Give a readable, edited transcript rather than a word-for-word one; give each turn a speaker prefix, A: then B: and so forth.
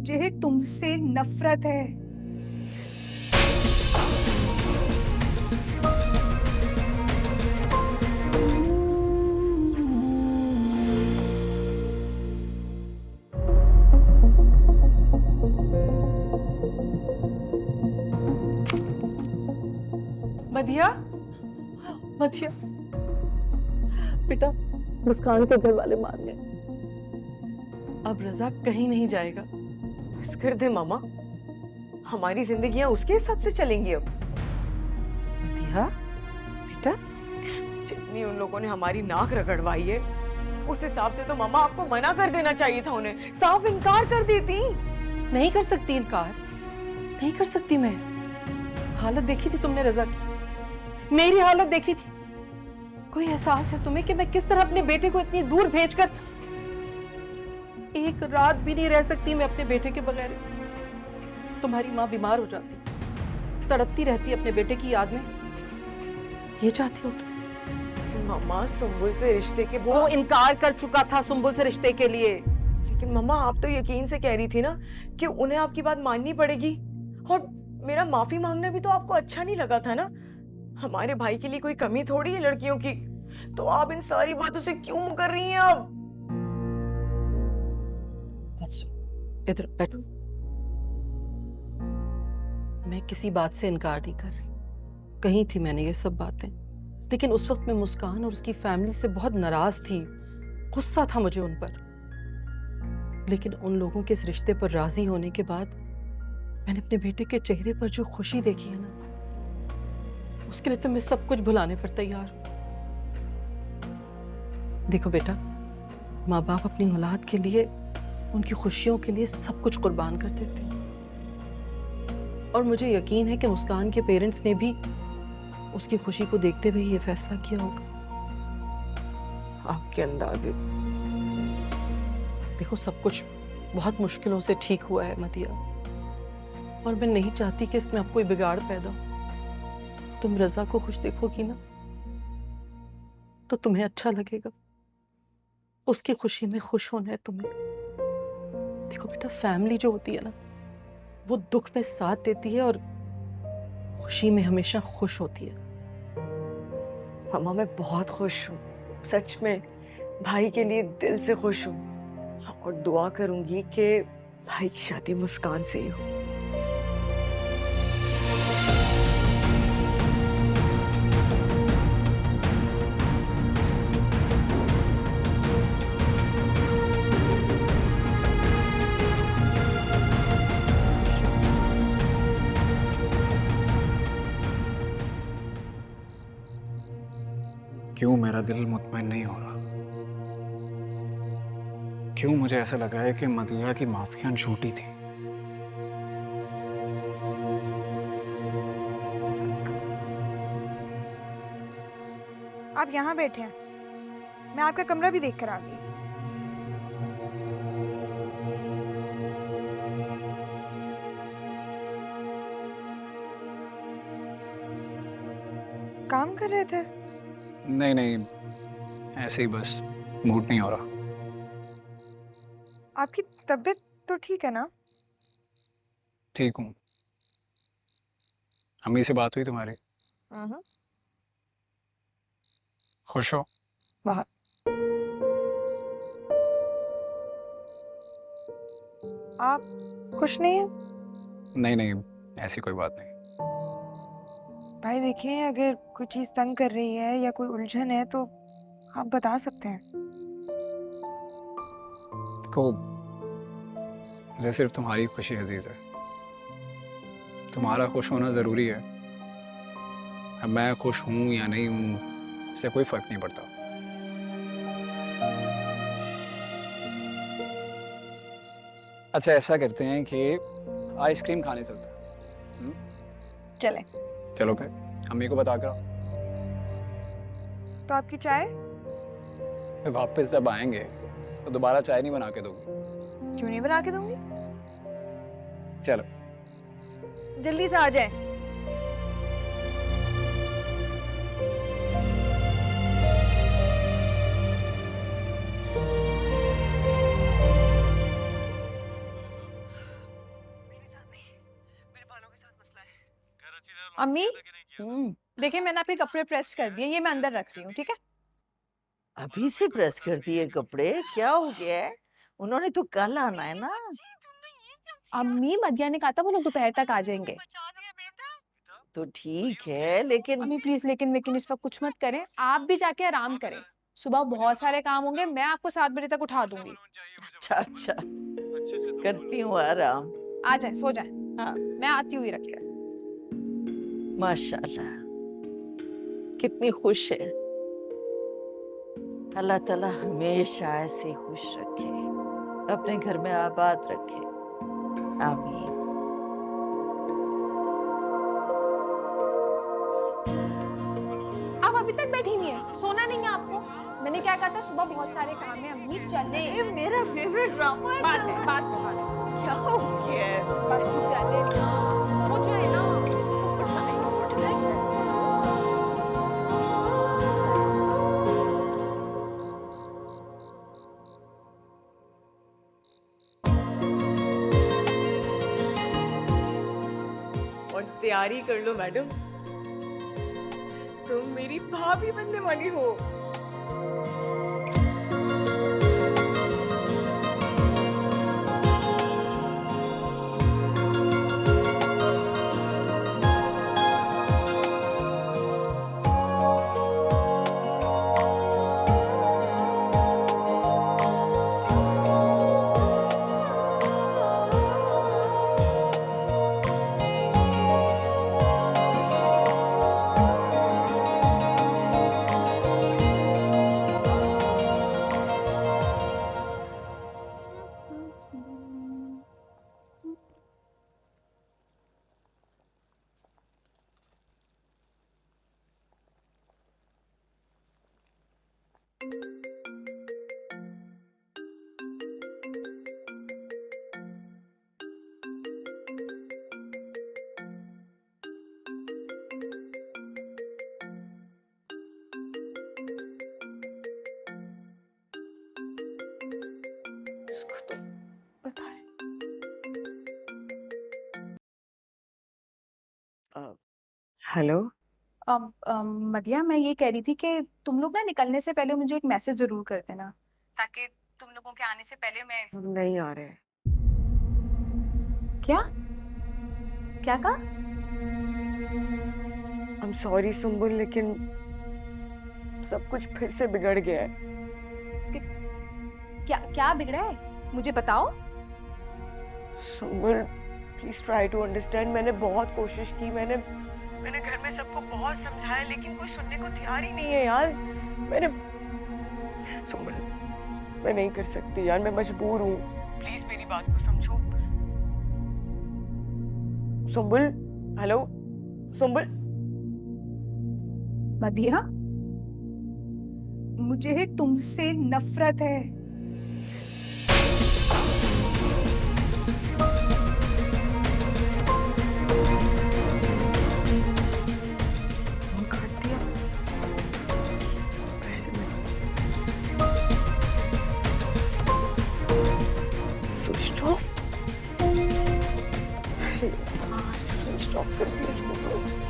A: मुझे तुमसे नफरत है।
B: मधिया, मधिया बेटा, मुस्कान के घर वाले मान गए। अब रजा कहीं नहीं जाएगा।
C: बस कर दे मामा, हमारी जिंदगियां उसके हिसाब से चलेंगी अब।
B: मधिया बेटा,
C: जितनी उन लोगों ने हमारी नाक रगड़वाई है, उस हिसाब से तो मामा आपको मना कर देना चाहिए था, उन्हें साफ इनकार कर देती।
B: नहीं कर सकती इनकार, नहीं कर सकती मैं। हालत देखी थी तुमने रजा की, मेरी हालत देखी थी। कोई एहसास है तुम्हें कि मैं किस तरह अपने बेटे को इतनी दूर भेजकर एक रात भी नहीं रह सकती मैं अपने बेटे के बगैर। तुम्हारी माँ बीमार हो जाती, तड़पती रहती अपने बेटे की याद में। ये चाहती हो तुम?
C: मामा सुंबुल से रिश्ते के
B: वो इनकार कर चुका था सुंबुल से रिश्ते के लिए।
C: लेकिन मम्मा आप तो यकीन से कह रही थी ना कि उन्हें आपकी बात माननी पड़ेगी, और मेरा माफी मांगना भी तो आपको अच्छा नहीं लगा था ना। हमारे भाई के लिए कोई कमी थोड़ी है लड़कियों की, तो आप इन सारी बातों से क्यों मुकर रही हैं अब?
B: इधर बैठो। मैं किसी बात से इनकार नहीं कर रही, कही थी मैंने ये सब बातें, लेकिन उस वक्त मैं मुस्कान और उसकी फैमिली से बहुत नाराज थी, गुस्सा था मुझे उन पर। लेकिन उन लोगों के इस रिश्ते पर राजी होने के बाद मैंने अपने बेटे के चेहरे पर जो खुशी देखी है ना, उसके लिए तो मैं सब कुछ भुलाने पर तैयार हूं। देखो बेटा, माँ बाप अपनी औलाद के लिए, उनकी खुशियों के लिए सब कुछ कुर्बान कर देते हैं। और मुझे यकीन है कि मुस्कान के पेरेंट्स ने भी उसकी खुशी को देखते हुए ये फैसला किया होगा।
C: आपके अंदाजे।
B: देखो, सब कुछ बहुत मुश्किलों से ठीक हुआ है मदिया, और मैं नहीं चाहती कि इसमें अब कोई बिगाड़ पैदा हो। तुम रजा को खुश देखोगी ना तो तुम्हें अच्छा लगेगा। उसकी खुशी में खुश होना है तुम्हें। देखो बेटा, फैमिली जो होती है ना, वो दुख में साथ देती है और खुशी में हमेशा खुश होती है।
C: मम्मा मैं बहुत खुश हूँ, सच में भाई के लिए दिल से खुश हूँ, और दुआ करूंगी कि भाई की शादी मुस्कान से ही हो।
D: क्यों मेरा दिल मुतमईन नहीं हो रहा? क्यों मुझे ऐसा लग रहा है कि मदिया की माफियां झूठी थी?
E: आप यहाँ बैठे हैं, मैं आपका कमरा भी देख कर आ गई। काम कर रहे थे?
D: नहीं नहीं, ऐसे ही बस मूड नहीं हो रहा।
E: आपकी तबीयत तो ठीक है ना?
D: ठीक हूँ। अम्मी से बात हुई तुम्हारी? खुश हो?
E: बहुत। आप खुश नहीं हैं?
D: नहीं नहीं, ऐसी कोई बात नहीं।
E: भाई देखिए, अगर कोई चीज तंग कर रही है या कोई उलझन है तो आप बता सकते हैं।
D: देखो, मुझे सिर्फ तुम्हारी खुशी अजीज है। तुम्हारा खुश होना जरूरी है। अब मैं खुश हूं या नहीं हूं, इससे कोई फर्क नहीं पड़ता। अच्छा, ऐसा करते हैं कि आइसक्रीम खाने चलते हैं।
E: चले।
D: चलो फिर, अम्मी को बता कर आओ।
E: तो आपकी चाय?
D: फिर वापस जब आएंगे तो दोबारा चाय नहीं बना के दोगी?
E: क्यों नहीं बना के दूंगी?
D: चलो
E: जल्दी से आ जाए।
A: अम्मी
F: हम्म,
A: देखिए मैंने आपके कपड़े प्रेस कर दिए, ये मैं अंदर रख रही हूँ, ठीक है?
F: अभी से प्रेस कर दिए कपड़े? क्या हो गया है? उन्होंने तो कल आना है ना।
A: अम्मी मदिया ने कहा था वो लोग दोपहर तक आ जाएंगे।
F: तो ठीक है, लेकिन
A: अम्मी प्लीज लेकिन इस वक्त कुछ मत करें, आप भी जाके आराम करें। सुबह बहुत सारे काम होंगे, मैं आपको 7 बजे तक उठा दूंगी।
F: अच्छा अच्छा करती हूँ आराम।
A: आ जाए, सो जाए।
F: हाँ।
A: मैं आती हुई रखिए।
F: माशाल्लाह, कितनी खुश है। अल्लाह ताला हमेशा ऐसे खुश रखे, अपने घर में आबाद रखे। आमीन।
A: आप अभी तक बैठी नहीं है, सोना नहीं है आपको? मैंने क्या कहा था, सुबह बहुत सारे काम है अम्मी, चले।
F: ये मेरा फेवरेट ड्रामा है।
A: बात
F: चल
A: है,
F: रहा है।
A: बात है, बात है।
F: क्या हो गया है?
A: बस चले ना, सो जाए ना।
C: और तैयारी कर लो मैडम, तुम मेरी भाभी बनने वाली हो। इसको तो पता है। हेलो।
A: मदिया, मैं ये कह रही थी कि तुम लोग ना निकलने से पहले मुझे एक मैसेज जरूर कर देना, ताकि तुम लोगों के आने से पहले मैं।
C: हम नहीं आ रहे।
A: क्या क्या कहा?
C: I'm सॉरी सुम्बुल, लेकिन सब कुछ फिर से बिगड़ गया है।
A: क्या क्या बिगड़ा है, मुझे बताओ।
C: Sumbul please try to understand. मैंने बहुत कोशिश की, मैंने घर में सबको बहुत समझाया, लेकिन कोई सुनने को तैयार ही नहीं है यार। सुम्बुल मैं नहीं कर सकती यार, मैं मजबूर हूँ। प्लीज मेरी बात को समझो। सुम्बुल, हेलो सुम्बुल।
A: मदिया, मुझे तुमसे नफरत है।
C: फोन काट दिया। कैसे स्विच ऑफ। स्विच ऑफ कर दिया इसने तो।